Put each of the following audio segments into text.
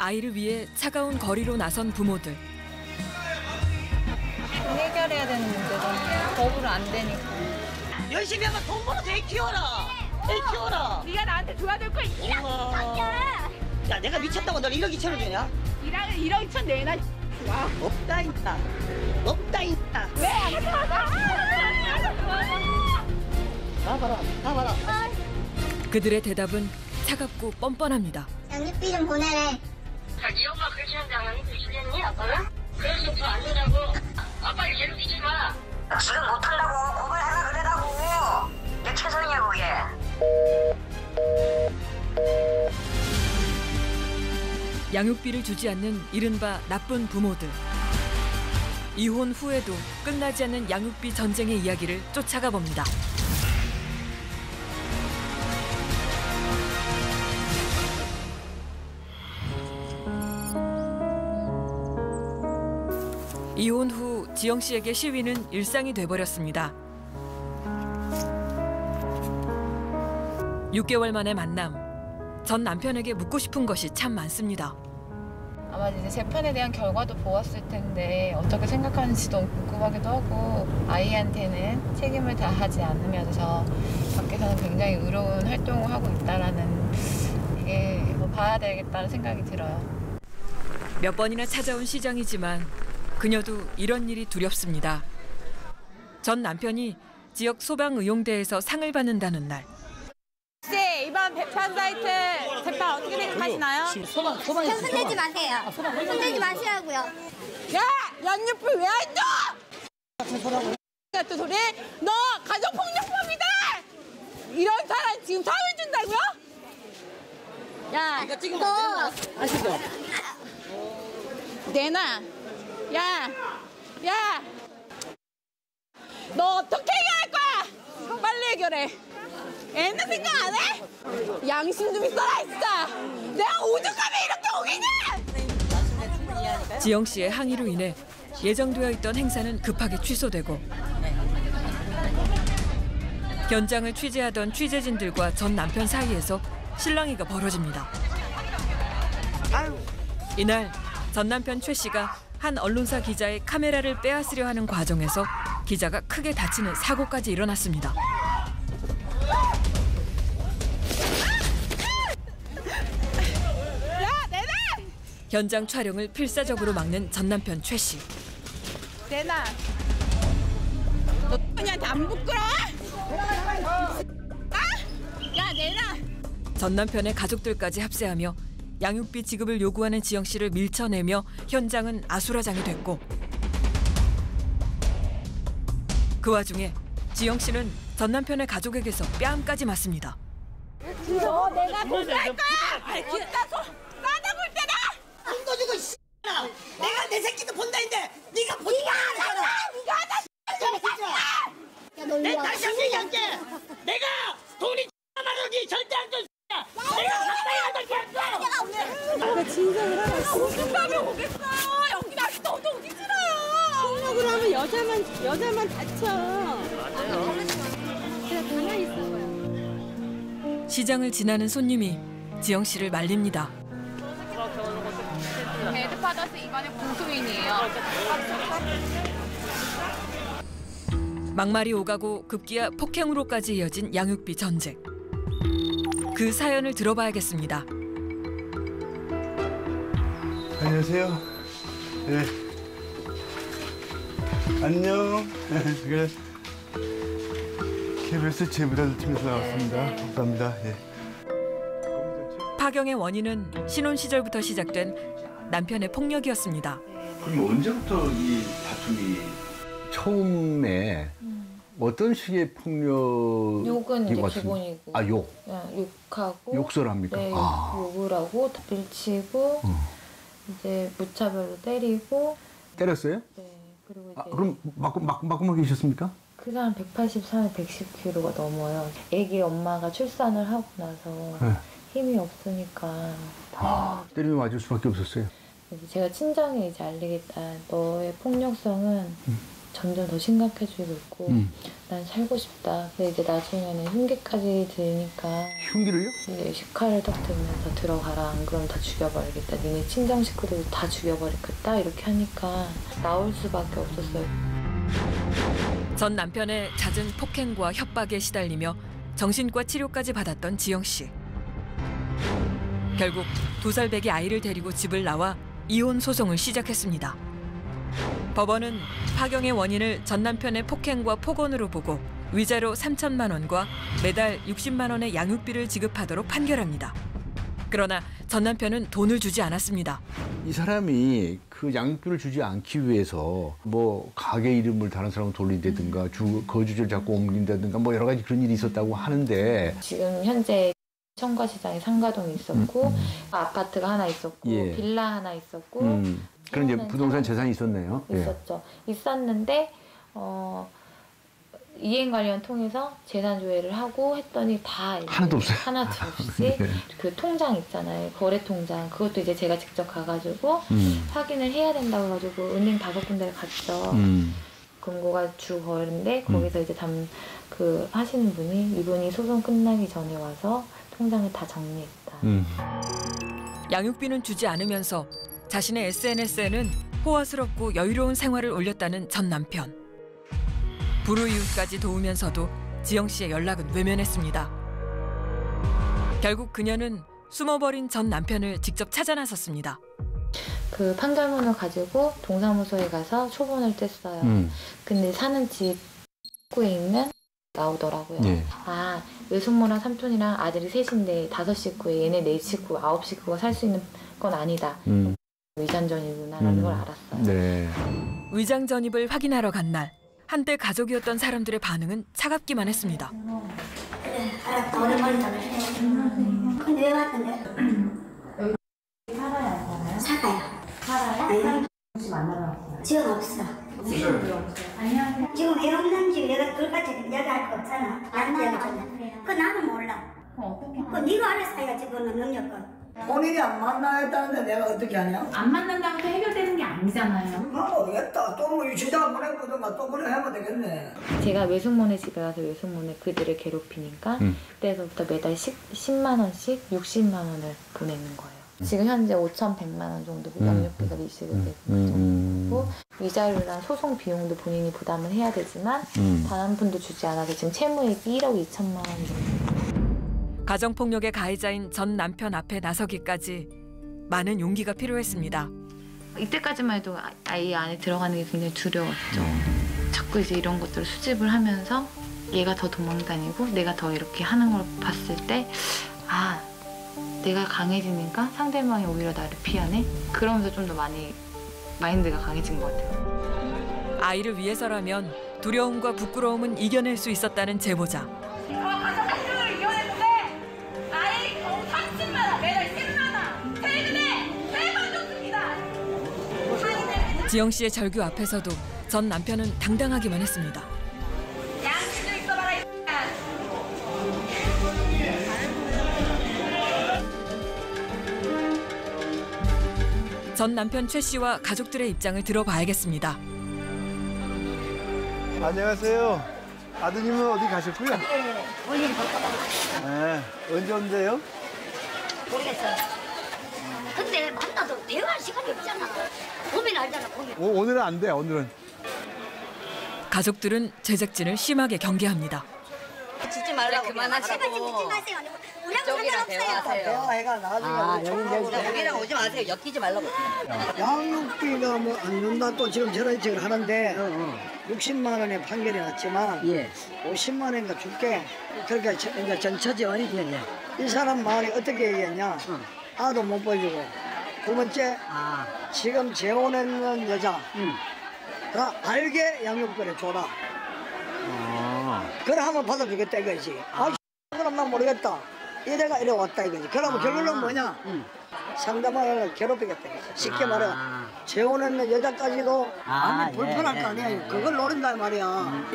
아이를 위해 차가운 거리로 나선 부모들. 해결해야 되는 문제잖아요. 법으로 안 되니까. 열심히 하면 돈 벌어서 애 키워라. 애 키워라. 네가 나한테 줘야 될 거 1억 2천이야. 야, 내가 미쳤다고 널 1억 2천을 주냐? 1억 2천 내놔. 없다 있다. 없다 있다. 왜 안 해서 나봐라. 그들의 대답은 차갑고 뻔뻔합니다. 양육비 좀 보내래. 네 엄마 그렇게 하는데 양육비 주겠니 아빠가? 그래서 더 안 된다고. 아빠 괴롭히지 마. 지금 못한다고 고발하라 그러라고. 내 최선이야 그게. 양육비를 주지 않는 이른바 나쁜 부모들. 이혼 후에도 끝나지 않는 양육비 전쟁의 이야기를 쫓아가 봅니다. 이혼 후 지영 씨에게 시위는 일상이 돼버렸습니다. 6개월 만의 만남. 전 남편에게 묻고 싶은 것이 참 많습니다. 아마 이제 재판에 대한 결과도 보았을 텐데 어떻게 생각하는지도 궁금하기도 하고 아이한테는 책임을 다하지 않으면서 밖에서는 굉장히 의로운 활동을 하고 있다라는 이게 뭐 봐야 되겠다는 생각이 들어요. 몇 번이나 찾아온 시장이지만 그녀도 이런 일이 두렵습니다. 전 남편이 지역 소방의용대에서 상을 받는다는 날. 혹시 이번 배판 사이트 재판 어떻게 생각하시나요? 소방에 흔들지 마세요. 흔들지 마시라고요. 야! 양육비 왜 안 줘? 같은 소리? 너 가정폭력범이다! 이런 사람 지금 사회 준다고요? 야, 너 아시죠? 내놔. 야! 너 어떻게 해결할 거야? 빨리 해결해. 애는 생각 안 해? 양심 좀 있어라, 진짜. 내가 오죽하면 이렇게 오겠냐? 지영 씨의 항의로 인해 예정되어 있던 행사는 급하게 취소되고 현장을 취재하던 취재진들과 전 남편 사이에서 실랑이가 벌어집니다. 이날 전 남편 최 씨가 한 언론사 기자의 카메라를 빼앗으려 하는 과정에서 기자가 크게 다치는 사고까지 일어났습니다. 현장 촬영을 필사적으로 막는 전 남편 최 씨. 내놔. 너 언니한테 안 부끄러워? 야, 내놔. 전 남편의 가족들까지 합세하며 양육비 지급을 요구하는 지영 씨를 밀쳐내며 현장은 아수라장이 됐고 그 와중에 지영 씨는 전 남편의 가족에게서 뺨까지 맞습니다. 너 내가 복수할 거야. 진짜 싸다 볼 때다. 돈도 주고 씨라. 내가 내 새끼도 본다인데 네가 보지 마. 네가 하자. 내 다시 한번 얘기할게. 내가 돈이 많으니 절대 안 줘. 내가 가까이 안 줘. 오죽하면 오겠어. 여기 아직도 오기 싫어요. 폭력을 하면 여자만 다쳐. 맞아요. 그냥 가만히 있을 거야. 시장을 지나는 손님이 지영 씨를 말립니다. 배드파더스 이번에 공소인이에요. 막말이 오가고 급기야 폭행으로까지 이어진 양육비 전쟁. 그 사연을 들어봐야겠습니다. 안녕하세요. 네. 안녕. 그래. KBS 제보자들팀에서 나왔습니다. 감사합니다. 예. 파경의 원인은 신혼 시절부터 시작된 남편의 폭력이었습니다. 그럼 언제부터 이 다툼이 처음에 어떤 식의 폭력이 욕은 이제 왔습니까? 기본이고. 아, 욕. 욕하고. 욕설합니까? 네, 아. 욕을 하고 밀치고 이제 무차별로 때리고. 때렸어요? 네. 그리고 이제 아, 그럼 맞고만 계셨습니까? 그 사람 183에 110kg가 넘어요. 애기 엄마가 출산을 하고 나서 네. 힘이 없으니까 때리면 맞을 수밖에 없었어요. 제가 친정에 이제 알리겠다. 너의 폭력성은 점점 더 심각해지고 있고 난 살고 싶다. 근데 이제 나중에는 흉기까지 들으니까 흉기를요? 이제 식칼을 딱 들면서 들어가라. 안 그러면 다 죽여버리겠다. 니네 친정 식구들 다 죽여버리겠다. 이렇게 하니까 나올 수밖에 없었어요. 전 남편의 잦은 폭행과 협박에 시달리며 정신과 치료까지 받았던 지영 씨. 결국 2살배기 아이를 데리고 집을 나와 이혼 소송을 시작했습니다. 법원은 파경의 원인을 전 남편의 폭행과 폭언으로 보고 위자료 3천만 원과 매달 60만 원의 양육비를 지급하도록 판결합니다. 그러나 전 남편은 돈을 주지 않았습니다. 이 사람이 그 양육비를 주지 않기 위해서 뭐 가게 이름을 다른 사람으로 돌린다든가 거주지를 자꾸 옮긴다든가 뭐 여러 가지 그런 일이 있었다고 하는데 지금 현재 청과시장에 상가동이 있었고 아파트가 하나 있었고 예. 빌라 하나 있었고 그런 이제 부동산 재산이 있었네요. 있었죠. 예. 있었는데 이행 관련 통해서 재산 조회를 하고 했더니 다 하나도 없어요. 하나도 없이 네. 그 통장 있잖아요. 거래 통장 그것도 이제 제가 직접 가가지고 확인을 해야 된다고 해가지고 은행 5군데를 갔죠. 금고가 주 거래인데 거기서 이제 그 하시는 분이 이분이 소송 끝나기 전에 와서 통장을 다 정리했다. 양육비는 주지 않으면서 자신의 SNS에는 호화스럽고 여유로운 생활을 올렸다는 전 남편. 불우이웃까지 도우면서도 지영 씨의 연락은 외면했습니다. 결국 그녀는 숨어버린 전 남편을 직접 찾아 나섰습니다. 그 판결문을 가지고 동사무소에 가서 초본을 뗐어요. 근데 사는 집 입구에 있는 나오더라고요. 예. 아, 외숙모랑 삼촌이랑 아들이 셋인데 5식구에 얘네 4식구, 9식구가 살 수 있는 건 아니다. 위장전입이구나라는 걸 알았어요. 네. 위장 전입을 확인하러 간 날, 한때 가족이었던 사람들의 반응은 차갑기만 했습니다. 그래, 알았다. 오랜만이다. 근데 왜 왔던데? 여기 살아야 하잖아요? 살아요. 살아요? 혹시 만나러 왔어요? 지금 없어. 지금 왜 없어요? 안녕하세요. 지금 왜 없는지 내가 둘까지 얘기할 거 없잖아. 나한테 얘기하잖아. 그거 나는 몰라. 어떻게 그거 네가 알아서 해야지. 그거는 능력은. 본인이 안 만나야 했다는데 내가 어떻게 하냐? 안 만난다고 해서 해결되는 게 아니잖아요. 모르겠다. 또뭐 주장 보내보든가 또 그래 하면 되겠네. 제가 외숙모네 집에 가서 외숙모네 그들을 괴롭히니까 그때서부터 매달 10만 원씩 60만 원을 보내는 거예요. 지금 현재 5,100만 원 정도 양육비가 미시게 되고 위자료랑 소송 비용도 본인이 부담을 해야 되지만 단 한 푼도 주지 않아서 지금 채무액이 1억 2천만 원 정도. 가정폭력의 가해자인 전 남편 앞에 나서기까지 많은 용기가 필요했습니다. 이때까지만 해도 아이 안에 들어가는 게 굉장히 두려웠죠. 자꾸 이제 이런 것들을 수집을 하면서 얘가 더 도망다니고 내가 더 이렇게 하는 걸 봤을 때 아, 내가 강해지니까 상대방이 오히려 나를 피하네? 그러면서 좀 더 많이 마인드가 강해진 것 같아요. 아이를 위해서라면 두려움과 부끄러움은 이겨낼 수 있었다는 제보자. 지영 씨의 절규 앞에서도 전 남편은 당당하기만 했습니다. 양심 좀 있어봐라 이 전 남편 최 씨와 가족들의 입장을 들어봐야겠습니다. 안녕하세요. 아드님은 어디 가셨고요? 네, 본인 볼 거다. 네. 언제 온대요? 모르겠어요. 근데 만나도 대화할 시간이 없잖아. 고민 알잖아, 고민. 오늘은 안 돼, 오늘은. 가족들은 제작진을 심하게 경계합니다. 짓지 말라고 그만하시고. 제발 좀 짓지 마세요. 우리하고 상관없어요. 대화해가 나중에 우리랑 오지 마세요. 엮이지 말라고. 양육비가 뭐 안 준다 또 지금 저런 식으로 하는데 60만 원에 판결이 났지만 50만 원인가 줄게. 그러니까 이제 전처지 아니지. 이 사람 마을이 어떻게 얘기했냐? 아도 못 보여주고. 두 번째, 지금 재혼했는 여자. 다 알게 양육비를 줘라. 그래 하면 받아주겠다 이거지. 그럼 난 모르겠다. 이래가 이래 왔다 이거지. 그러면 결론은 뭐냐? 상대방을 괴롭히겠다 이거지. 쉽게 말해. 재혼했는 여자까지도 마음이 불편할 거 아니야. 그걸 노린다 말이야.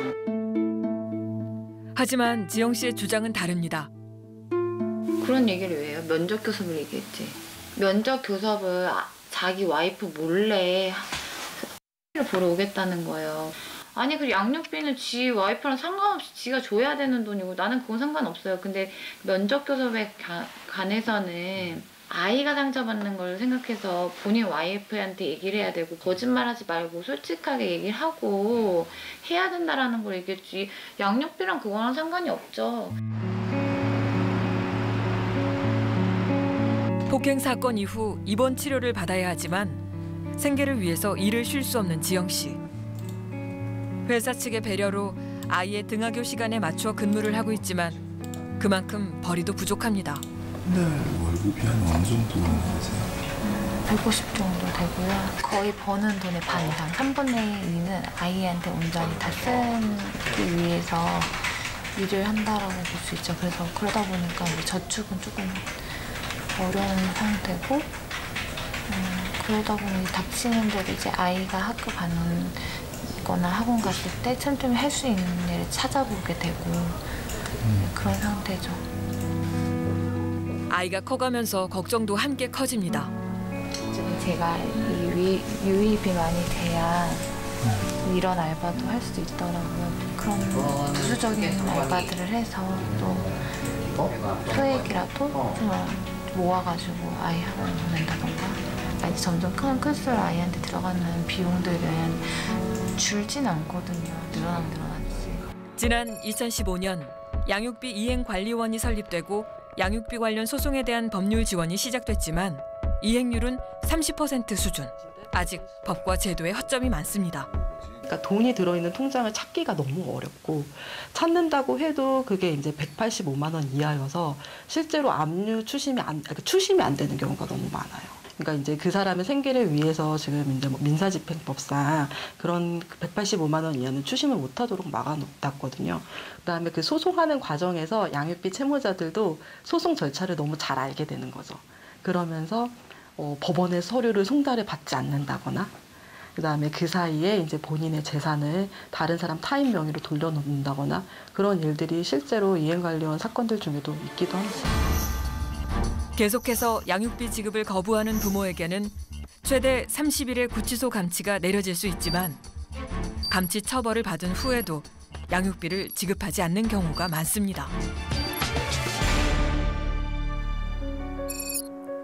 하지만 지영 씨의 주장은 다릅니다. 그런 얘기를 왜 해요? 면접 교섭을 얘기했지. 면접 교섭을 자기 와이프 몰래 보러 오겠다는 거예요. 아니 그 양육비는 지 와이프랑 상관없이 지가 줘야 되는 돈이고 나는 그건 상관없어요. 근데 면접교섭에 관해서는 아이가 상처받는 걸 생각해서 본인 와이프한테 얘기를 해야 되고 거짓말하지 말고 솔직하게 얘기를 하고 해야 된다라는 걸 얘기했지 양육비랑 그거랑 상관이 없죠. 폭행 사건 이후 입원 치료를 받아야 하지만 생계를 위해서 일을 쉴 수 없는 지영 씨. 회사 측의 배려로 아이의 등하교 시간에 맞춰 근무를 하고 있지만 그만큼 벌이도 부족합니다. 네. 월급이 한 어느 정도 되세요? 150 정도 되고요. 거의 버는 돈의 반 이상, 3분의 2는 아이한테 온전히 다 쓰기 위해서 일을 한다라고 볼 수 있죠. 그래서 그러다 보니까 저축은 조금 어려운 상태고 그러다 보니 닥치는 대로 이제 아이가 학교 가는 거나 학원 갔을 때 틈틈이 할 수 있는 일을 찾아보게 되고 그런 상태죠. 아이가 커가면서 걱정도 함께 커집니다. 제가 이 유입이 많이 돼야 이런 알바도 할 수 있더라고요. 그런 부수적인 알바들을 해서 또 소액이라도 모아가지고 아이 학원 보낸다던가 아니 점점 클수록 아이한테 들어가는 비용들은 줄진 않거든요. 늘어나지. 지난 2015년 양육비 이행관리원이 설립되고 양육비 관련 소송에 대한 법률 지원이 시작됐지만 이행률은 30% 수준. 아직 법과 제도에 허점이 많습니다. 그러니까 돈이 들어있는 통장을 찾기가 너무 어렵고 찾는다고 해도 그게 이제 185만 원 이하여서 실제로 압류 추심이 안 되는 경우가 너무 많아요. 그러니까 이제 그 사람의 생계를 위해서 지금 이제 뭐 민사집행법상 그런 185만 원 이하는 추심을 못하도록 막아놨거든요. 그다음에 그 소송하는 과정에서 양육비 채무자들도 소송 절차를 너무 잘 알게 되는 거죠. 그러면서 법원의 서류를 송달을 받지 않는다거나, 그다음에 그 사이에 이제 본인의 재산을 다른 사람 타인 명의로 돌려놓는다거나 그런 일들이 실제로 이행관리원 사건들 중에도 있기도 합니다. 계속해서 양육비 지급을 거부하는 부모에게는 최대 30일의 구치소 감치가 내려질 수 있지만 감치 처벌을 받은 후에도 양육비를 지급하지 않는 경우가 많습니다.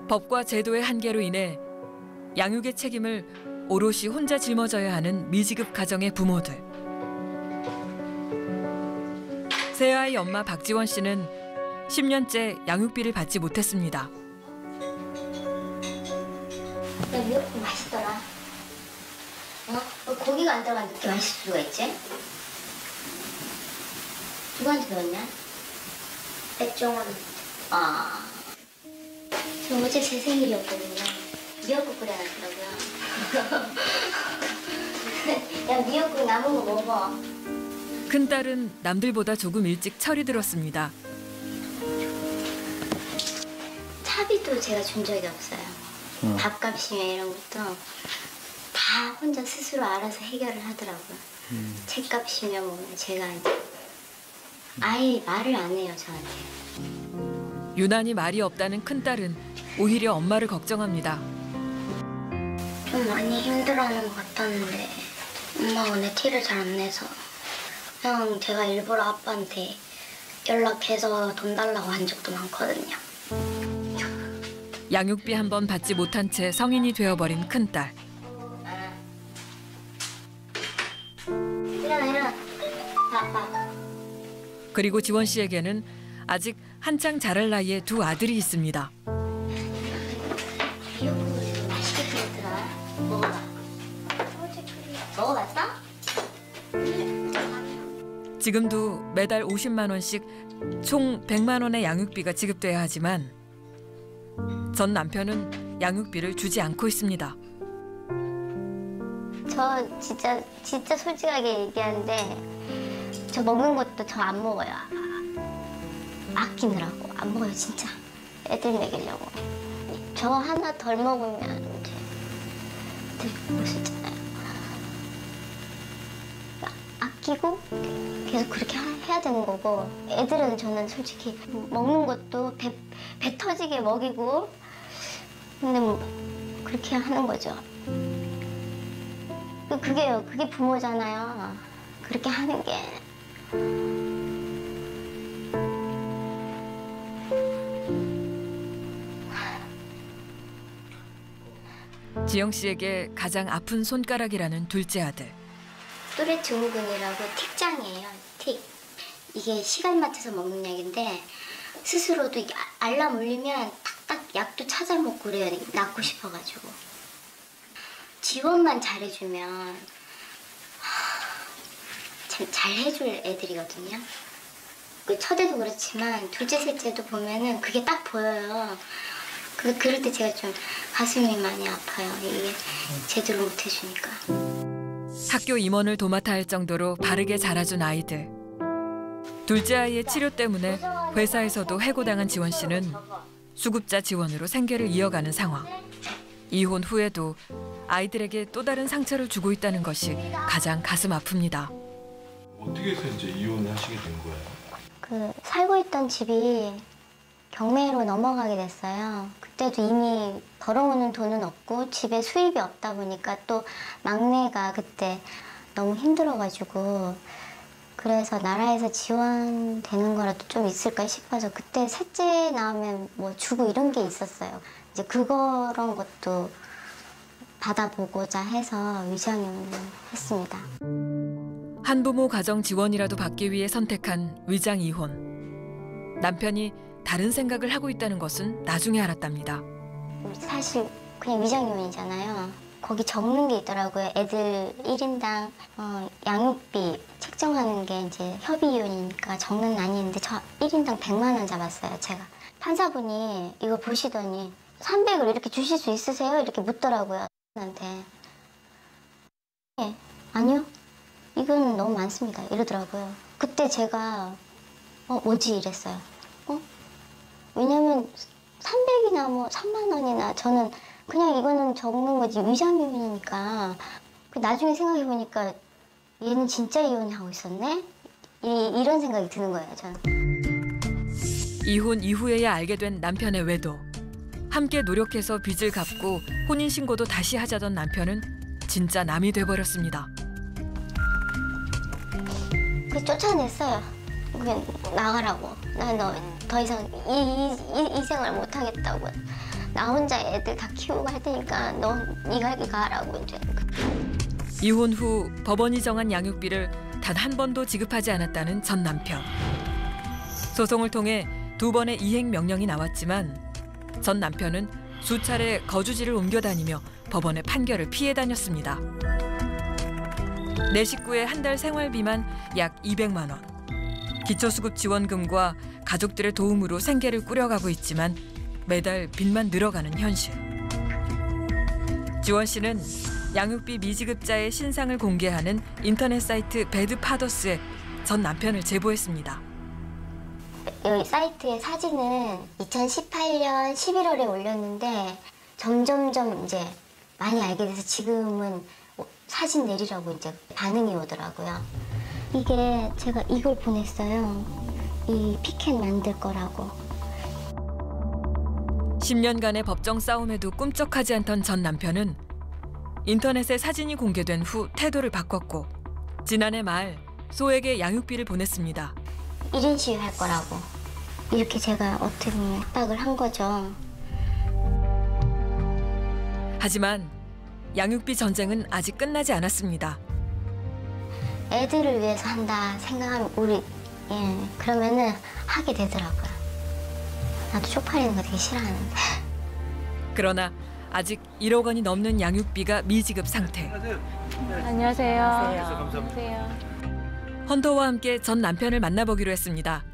법과 제도의 한계로 인해 양육의 책임을 오롯이 혼자 짊어져야 하는 미지급 가정의 부모들. 새아이 엄마 박지원 씨는 10년째 양육비를 받지 못했습니다. 미역국 맛있더라. 고기가 안 들어간 느낌 맛있을 수가 있지? 누구한테 배웠냐? 백종원. 저 어제 제 생일이었거든요. 미역국 끓여놨더라고요. 야, 미역국 남은 거 먹어. 큰딸은 남들보다 조금 일찍 철이 들었습니다. 차비도 제가 준 적이 없어요. 밥값이며 이런 것도 다 혼자 스스로 알아서 해결을 하더라고요. 책값이며 뭐 제가 아예 말을 안 해요, 저한테. 유난히 말이 없다는 큰딸은 오히려 엄마를 걱정합니다. 좀 많이 힘들어하는 것 같았는데 엄마가 내 티를 잘 안 내서 그냥 제가 일부러 아빠한테 연락해서 돈 달라고 한 적도 많거든요. 양육비 한 번 받지 못한 채 성인이 되어버린 큰딸. 일어나. 아빠. 그리고 지원 씨에게는 아직 한창 자랄 나이에 두 아들이 있습니다. 미역국을 맛있게 끓였더라. 먹어봐. 먹어봤어? 지금도 매달 50만 원씩 총 100만 원의 양육비가 지급돼야 하지만 전 남편은 양육비를 주지 않고 있습니다. 저 진짜 솔직하게 얘기하는데 저 먹는 것도 저 안 먹어요. 아끼느라고 안 먹어요, 진짜. 애들 먹이려고. 저 하나 덜 먹으면 이제 애들 못 쓰잖아요. 아끼고 계속 그렇게 해야 되는 거고, 애들은 저는 솔직히 먹는 것도 배 터지게 먹이고, 근데 뭐 그렇게 하는 거죠. 그게 부모잖아요. 그렇게 하는 게 지영 씨에게 가장 아픈 손가락이라는 둘째 아들. 또레 증후군이라고 틱장이에요. 틱. 이게 시간 맞춰서 먹는 약인데 스스로도 이게 알람 울리면 탁탁 약도 찾아 먹고 그래요. 낳고 싶어가지고. 지원만 잘해주면 잘 해줄 애들이거든요. 그 첫애도 그렇지만 둘째, 셋째도 보면은 그게 딱 보여요. 그럴 때 제가 좀 가슴이 많이 아파요. 이게 제대로 못 해주니까. 학교 임원을 도맡아 할 정도로 바르게 자라준 아이들. 둘째 아이의 치료 때문에 회사에서도 해고당한 지원 씨는 수급자 지원으로 생계를 이어가는 상황. 이혼 후에도 아이들에게 또 다른 상처를 주고 있다는 것이 가장 가슴 아픕니다. 어떻게 해서 이제 이혼을 하시게 된 거예요? 살고 있던 집이 경매로 넘어가게 됐어요. 그때도 이미 벌어오는 돈은 없고 집에 수입이 없다 보니까 또 막내가 그때 너무 힘들어가지고 그래서 나라에서 지원되는 거라도 좀 있을까 싶어서 그때 셋째 나오면 뭐 주고 이런 게 있었어요. 이제 그런 것도 받아보고자 해서 위장이혼을 했습니다. 한부모 가정 지원이라도 받기 위해 선택한 위장 이혼. 남편이 다른 생각을 하고 있다는 것은 나중에 알았답니다. 사실 그냥 위장이혼이잖아요. 거기 적는 게 있더라고요. 애들 1인당 양육비 책정하는 게 이제 협의이혼이니까 적는 아니는데 저 1인당 100만 원 잡았어요, 제가. 판사분이 이거 보시더니 300을 이렇게 주실 수 있으세요? 이렇게 묻더라고요, 한테. 네, 아니요. 이거는 너무 많습니다. 이러더라고요. 그때 제가 뭐지 이랬어요. 왜냐면 300이나 뭐 3만 원이나 저는 그냥 이거는 적는 거지 위장이혼이니까. 나중에 생각해보니까 얘는 진짜 이혼하고 있었네? 이런 생각이 드는 거예요, 저는. 이혼 이후에야 알게 된 남편의 외도. 함께 노력해서 빚을 갚고 혼인신고도 다시 하자던 남편은 진짜 남이 돼버렸습니다. 쫓아냈어요. 그냥 나가라고. 나 너 더 이상 이 생활 못 하겠다고. 나 혼자 애들 다 키우고 할 테니까 네가 할 길 가라고 이제. 이혼 후 법원이 정한 양육비를 단 한 번도 지급하지 않았다는 전 남편. 소송을 통해 2번의 이행 명령이 나왔지만 전 남편은 수차례 거주지를 옮겨 다니며 법원의 판결을 피해 다녔습니다. 내 식구의 한 달 생활비만 약 200만 원. 기초수급 지원금과 가족들의 도움으로 생계를 꾸려가고 있지만 매달 빚만 늘어가는 현실. 지원 씨는 양육비 미지급자의 신상을 공개하는 인터넷 사이트 배드파더스에 전 남편을 제보했습니다. 여기 사이트에 사진은 2018년 11월에 올렸는데 점점점 이제 많이 알게 돼서 지금은 사진 내리라고 이제 반응이 오더라고요. 이게 제가 이걸 보냈어요. 이 피켓 만들 거라고. 10년간의 법정 싸움에도 꿈쩍하지 않던 전 남편은 인터넷에 사진이 공개된 후 태도를 바꿨고 지난해 말 소에게 양육비를 보냈습니다. 1인 시위 할 거라고. 이렇게 제가 어떻게 보면 협박을 한 거죠. 하지만 양육비 전쟁은 아직 끝나지 않았습니다. 애들을 위해서 한다 생각하면 그러면은 하게 되더라고요. 나도 쪽팔리는 거 되게 싫어하는데. 그러나 아직 1억 원이 넘는 양육비가 미지급 상태. 안녕하세요. 감사합니다. 헌터와 함께 전 남편을 만나보기로 했습니다.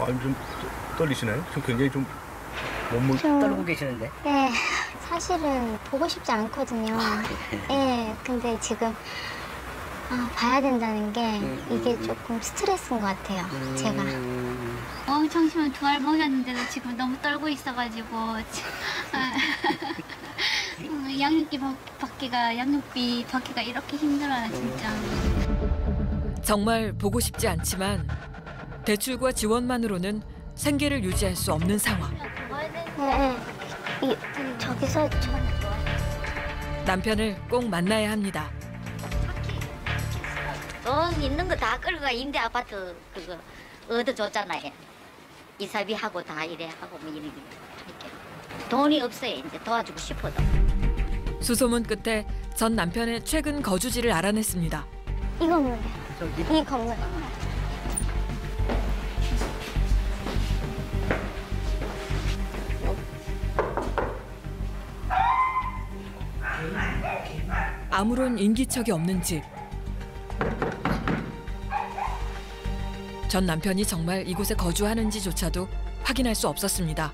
좀 떨리시나요? 좀 굉장히 좀 몸을 떨고 계시는데? 네, 사실은 보고 싶지 않거든요. 네, 근데 지금 봐야 된다는 게 이게 조금 스트레스인 것 같아요, 제가. 청심환 2알 먹였는데도 지금 너무 떨고 있어가지고 양육비 받기가 이렇게 힘들어요, 진짜. 정말 보고 싶지 않지만 대출과 지원만으로는 생계를 유지할 수 없는 상황. 저기서 남편을 꼭 만나야 합니다. 돈 있는 거 다 끌고 가 임대 아파트 그거 얻어줬잖아요. 이사비하고 다 이래 하고 뭐 이렇게 돈이 없어요. 이제 도와주고 싶어도. 수소문 끝에 전 남편의 최근 거주지를 알아냈습니다. 이 건물. 이 건물. 아무런 인기척이 없는 집. 전 남편이 정말 이곳에 거주하는지조차도 확인할 수 없었습니다.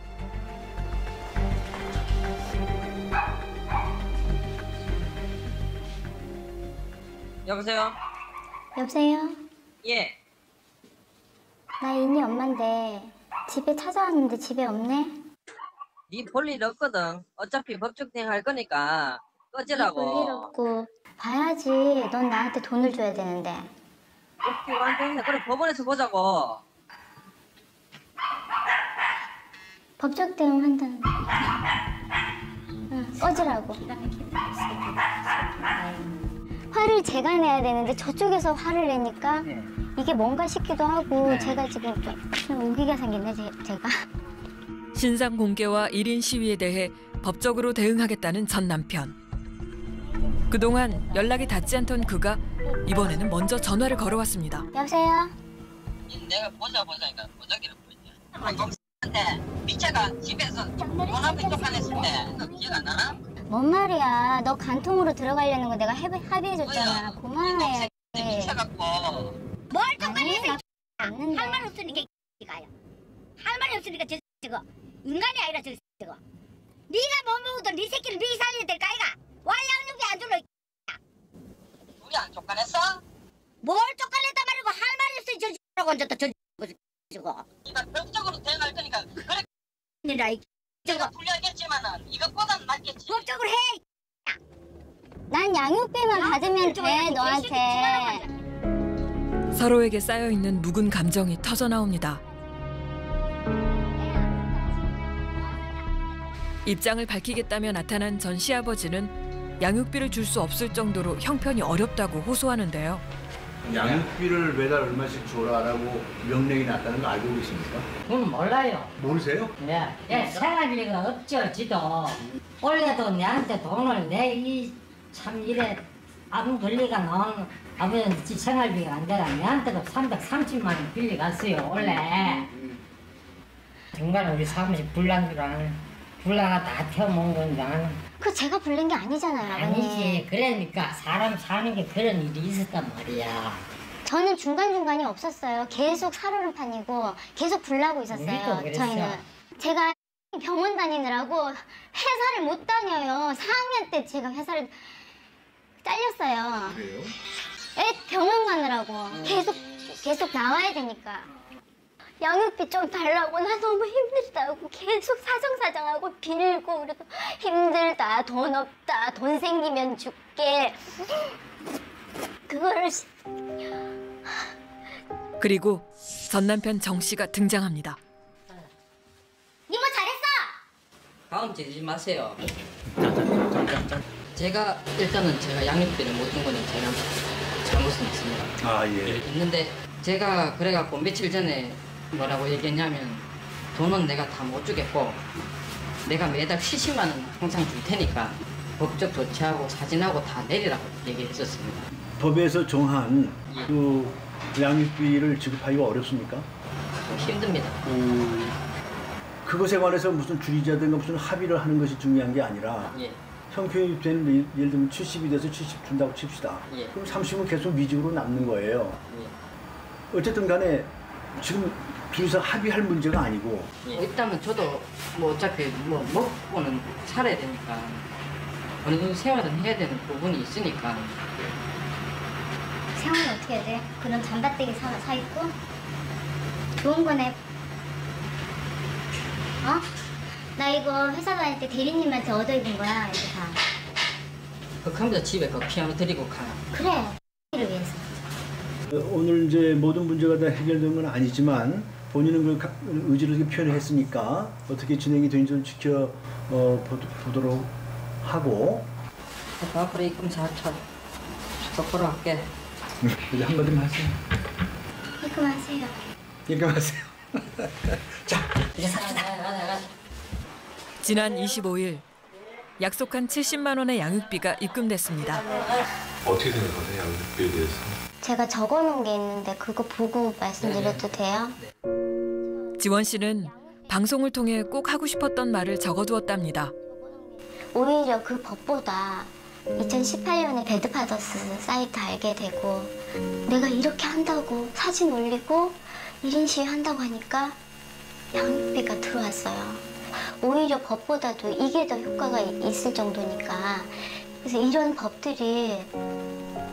여보세요? 여보세요? 예. 나 이니 엄마인데 집에 찾아왔는데 집에 없네? 네 볼 일 없거든. 어차피 법적 대응할 거니까 꺼지라고. 볼일 없고 봐야지. 넌 나한테 돈을 줘야 되는데. 오케이, 완전해. 그래, 법원에서 보자고. 법적 대응 한다는데. 응, 꺼지라고. 화를 제가 내야 되는데 저쪽에서 화를 내니까 이게 뭔가 싶기도 하고 제가 지금 좀 오기가 생겼네, 제가. 신상 공개와 1인 시위에 대해 법적으로 대응하겠다는 전 남편. 그동안 연락이 닿지 않던 그가 이번에는 먼저 전화를 걸어왔습니다. 여보세요? 내가 보자니까 보자기를 보이지. 근데 미채가 집에서 원하고 쪽간했을 때 너 기억 안 나나? 뭔 말이야. 너 간통으로 들어가려는 거 내가 합의해줬잖아. 고마워해. 미채갖고 뭘 쪽간했어? 할 말 없으니까 가요. 할 말이 없으니까 저거 인간이 아니라 저거. 네가 못 먹어도 네 새끼를 네 살려야 될까 아이가? 와 양육비 안 줄러. 우리 안 쪽간했어? 뭘 쪽간했단 말이고 할 말이 없어 저라고 앉았다 저거. 네가 법적으로 대응할 거니까 그래. 니라 내가 불리하겠지만은 이것보단 낫겠지. 법적으로 해. 난 양육비만 받으면 돼, 너한테. 서로에게 쌓여있는 묵은 감정이 터져나옵니다. 입장을 밝히겠다며 나타난 전 시아버지는 양육비를 줄 수 없을 정도로 형편이 어렵다고 호소하는데요. 양육비를 매달 얼마씩 줘라라고 명령이 났다는 거 알고 계십니까? 그건 몰라요. 모르세요? 예, 생활비가 없죠, 지도. 올해도 내한테 돈을 참 이래 아무 권리가 나온 아버지한테 생활비가 안 되라 내한테도 330만 원 빌려갔어요, 원래. 정말 우리 사무실 불나가 다 태워먹은 건데 나는. 그거 제가 부른 게 아니잖아요, 아버님. 아니지. 그러니까 사람 사는 게 그런 일이 있었단 말이야. 저는 중간중간이 없었어요. 계속 살얼음판이고 계속 불나고 있었어요, 저희는. 제가 병원 다니느라고 회사를 못 다녀요. 4학년 때 제가 회사를 잘렸어요. 그래요? 애 병원 가느라고 계속 나와야 되니까. 양육비 좀 달라고 나 너무 힘들다고 계속 사정하고 빌고 그래도 힘들다, 돈 없다, 돈 생기면 줄게. 그거를. 그리고 전 남편 정 씨가 등장합니다. 이모 잘했어! 다음 지르지 마세요. 제가 양육비를 못 준 거는 제가 잘못은 있습니다. 아, 예. 있는데 제가 그래갖고 며칠 전에 뭐라고 얘기했냐면 돈은 내가 다 못 주겠고 내가 매달 70만 원 항상 줄 테니까 법적 조치하고 사진하고 다 내리라고 얘기했었습니다. 법에서 정한 그 양육비를 지급하기가 어렵습니까? 힘듭니다. 그것에 관해서 무슨 줄이자든가 무슨 합의를 하는 것이 중요한 게 아니라 예. 형편이 되는 예를 들면 70이 돼서 70 준다고 칩시다. 예. 그럼 30은 계속 미직으로 남는 거예요. 예. 어쨌든 간에 지금 둘이서 합의할 문제가 아니고. 일단은 저도 뭐 어차피 뭐 먹고는 살아야 되니까 어느 정도 생활은 해야 되는 부분이 있으니까. 생활은 어떻게 해야 돼? 그런 잠바떼기 사 입고? 좋은 거네. 어? 나 이거 회사 다닐 때 대리님한테 얻어 입은 거야, 이거 다. 그 감자 집에 그 피아노 드리고 가. 그래, 를 위해서. 오늘 이제 모든 문제가 다 해결된 건 아니지만 본인은 그 의지를 이렇게 표현했으니까 어떻게 진행이 되는지 좀 지켜보도록 하고. 앞으로 입금 잘 쳐. 똑바로 할게. 이제 한마디만 하세요. 입금하세요. 입금하세요. 자, 이제 삽시다. 지난 25일 약속한 70만 원의 양육비가 입금됐습니다. 어떻게 생각하세요, 양육비에 대해서? 제가 적어놓은 게 있는데 그거 보고 말씀드려도 돼요? 지원 씨는 방송을 통해 꼭 하고 싶었던 말을 적어두었답니다. 오히려 그 법보다 2018년에 배드파더스 사이트 알게 되고 내가 이렇게 한다고 사진 올리고 1인 시위 한다고 하니까 양육비가 들어왔어요. 오히려 법보다도 이게 더 효과가 있을 정도니까. 그래서 이런 법들이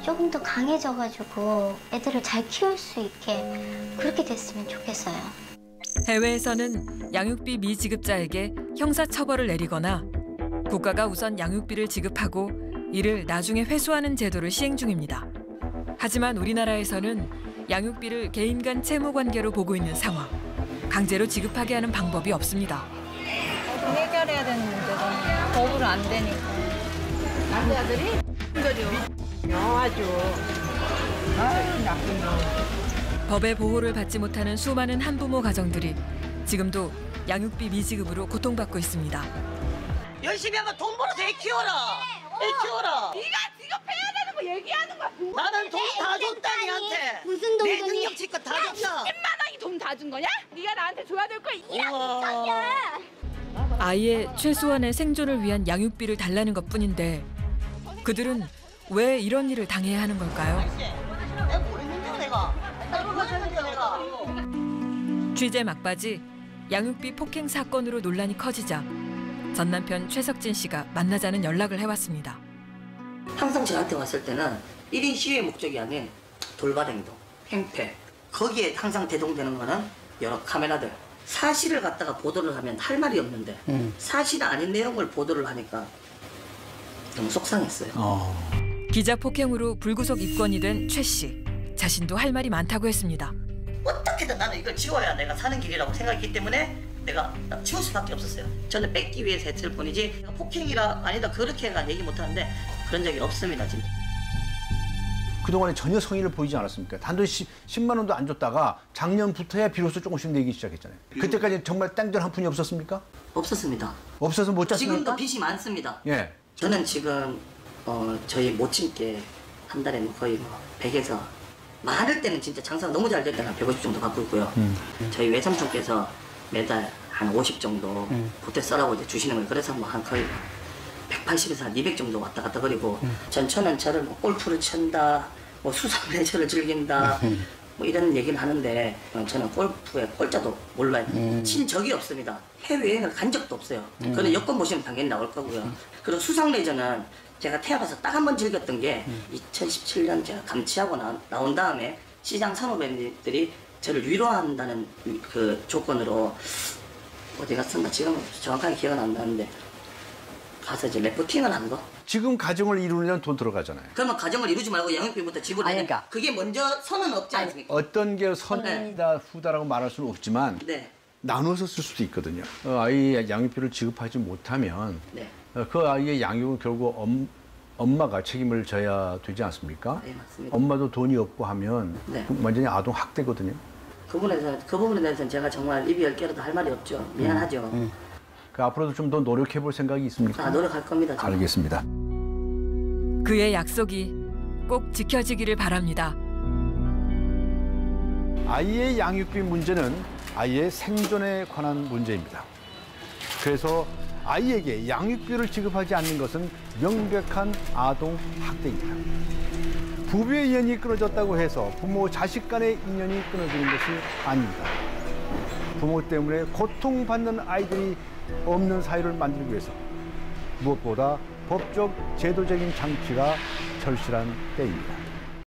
조금 더 강해져가지고 애들을 잘 키울 수 있게 그렇게 됐으면 좋겠어요. 해외에서는 양육비 미지급자에게 형사처벌을 내리거나 국가가 우선 양육비를 지급하고 이를 나중에 회수하는 제도를 시행 중입니다. 하지만 우리나라에서는 양육비를 개인 간 채무 관계로 보고 있는 상황. 강제로 지급하게 하는 방법이 없습니다. 해결해야 되는 문제가 법으로 안 되니까. 남자 아들이 영화죠. 나쁜 놈. 법의 보호를 받지 못하는 수많은 한부모 가정들이 지금도 양육비 미지급으로 고통받고 있습니다. 열심히 하면 돈 벌어서 애 키워라. 애 키워라. 네가 지급해야 되는 거 얘기하는 거야. 나는 돈 다 줬다 니한테. 무슨 내 동전이? 능력치껏 다 줬다. 10만 원이 돈 다 준 거냐? 네가 나한테 줘야 될 거야. 우와. 아이의 최소한의 생존을 위한 양육비를 달라는 것뿐인데 그들은 왜 이런 일을 당해야 하는 걸까요? 내가 뭐 했는데 내가. 내가. 취재 막바지 양육비 폭행 사건으로 논란이 커지자 전 남편 최석진 씨가 만나자는 연락을 해왔습니다. 항상 저한테 왔을 때는 1인 시위의 목적이 아닌 돌발 행동, 행패. 거기에 항상 대동되는 거는 여러 카메라들. 사실을 갖다가 보도를 하면 할 말이 없는데 사실 아닌 내용을 보도를 하니까 너무 속상했어요. 기자 폭행으로 불구속 입건이 된 최 씨. 자신도 할 말이 많다고 했습니다. 어떻게든 나는 이걸 지워야 내가 사는 길이라고 생각했기 때문에 내가 지울 수밖에 없었어요. 저는 뺏기 위해서 했을 뿐이지 폭행이라 아니다 그렇게가 얘기 못하는데 그런 적이 없습니다. 진짜. 그동안에 전혀 성의를 보이지 않았습니까? 단돈 10만 원도 안 줬다가 작년부터야 비로소 조금씩 내기 시작했잖아요. 그때까지 정말 땡전 한 푼이 없었습니까? 없었습니다. 없어서 못 잤습니까? 지금도 빚이 많습니다. 예. 저는 지금 저희 모친께 한 달에 거의 100에서 많을 때는 진짜 장사가 너무 잘 될 때는 150 정도 갖고 있고요. 저희 외삼촌께서 매달 한 50 정도 보태 써라고 이제 주시는 거예요. 그래서 뭐 한 거의 180에서 한 200 정도 왔다 갔다 그리고 전처는 저를 뭐 골프를 친다, 뭐 수상 레저를 즐긴다, 뭐 이런 얘기를 하는데 저는 골프의 골자도 몰라요. 친 적이 없습니다. 해외여행을 간 적도 없어요. 그런 여권 보시면 당연히 나올 거고요. 그리고 수상 레저는 제가 태어나서 딱 한 번 즐겼던 게 2017년 제가 감치하고 나온 다음에 시장 산업인들이 저를 위로한다는 그 조건으로 어디 갔었나 지금 정확하게 기억은 안 나는데 가서 이제 래프팅을 한 거. 지금 가정을 이루려면 돈 들어가잖아요. 그러면 가정을 이루지 말고 양육비부터 지불해야 되니까 그게 먼저 선은 없지 않습니까? 어떤 게 선이다 후다라고 말할 수는 없지만 네. 나눠서 쓸 수도 있거든요. 아이 양육비를 지급하지 못하면 네. 그 아이의 양육은 결국 엄마가 책임을 져야 되지 않습니까? 네, 맞습니다. 엄마도 돈이 없고 하면 네. 완전히 아동 학대거든요. 그 부분에 대해서는 제가 정말 입이 10개라도 할 말이 없죠. 미안하죠. 그 앞으로도 좀 더 노력해 볼 생각이 있습니까? 노력할 겁니다. 저는. 알겠습니다. 그의 약속이 꼭 지켜지기를 바랍니다. 아이의 양육비 문제는 아이의 생존에 관한 문제입니다. 그래서 아이에게 양육비를 지급하지 않는 것은 명백한 아동 학대입니다. 부부의 인연이 끊어졌다고 해서 부모 자식 간의 인연이 끊어지는 것이 아닙니다. 부모 때문에 고통받는 아이들이 없는 사회를 만들기 위해서 무엇보다 법적 제도적인 장치가 절실한 때입니다.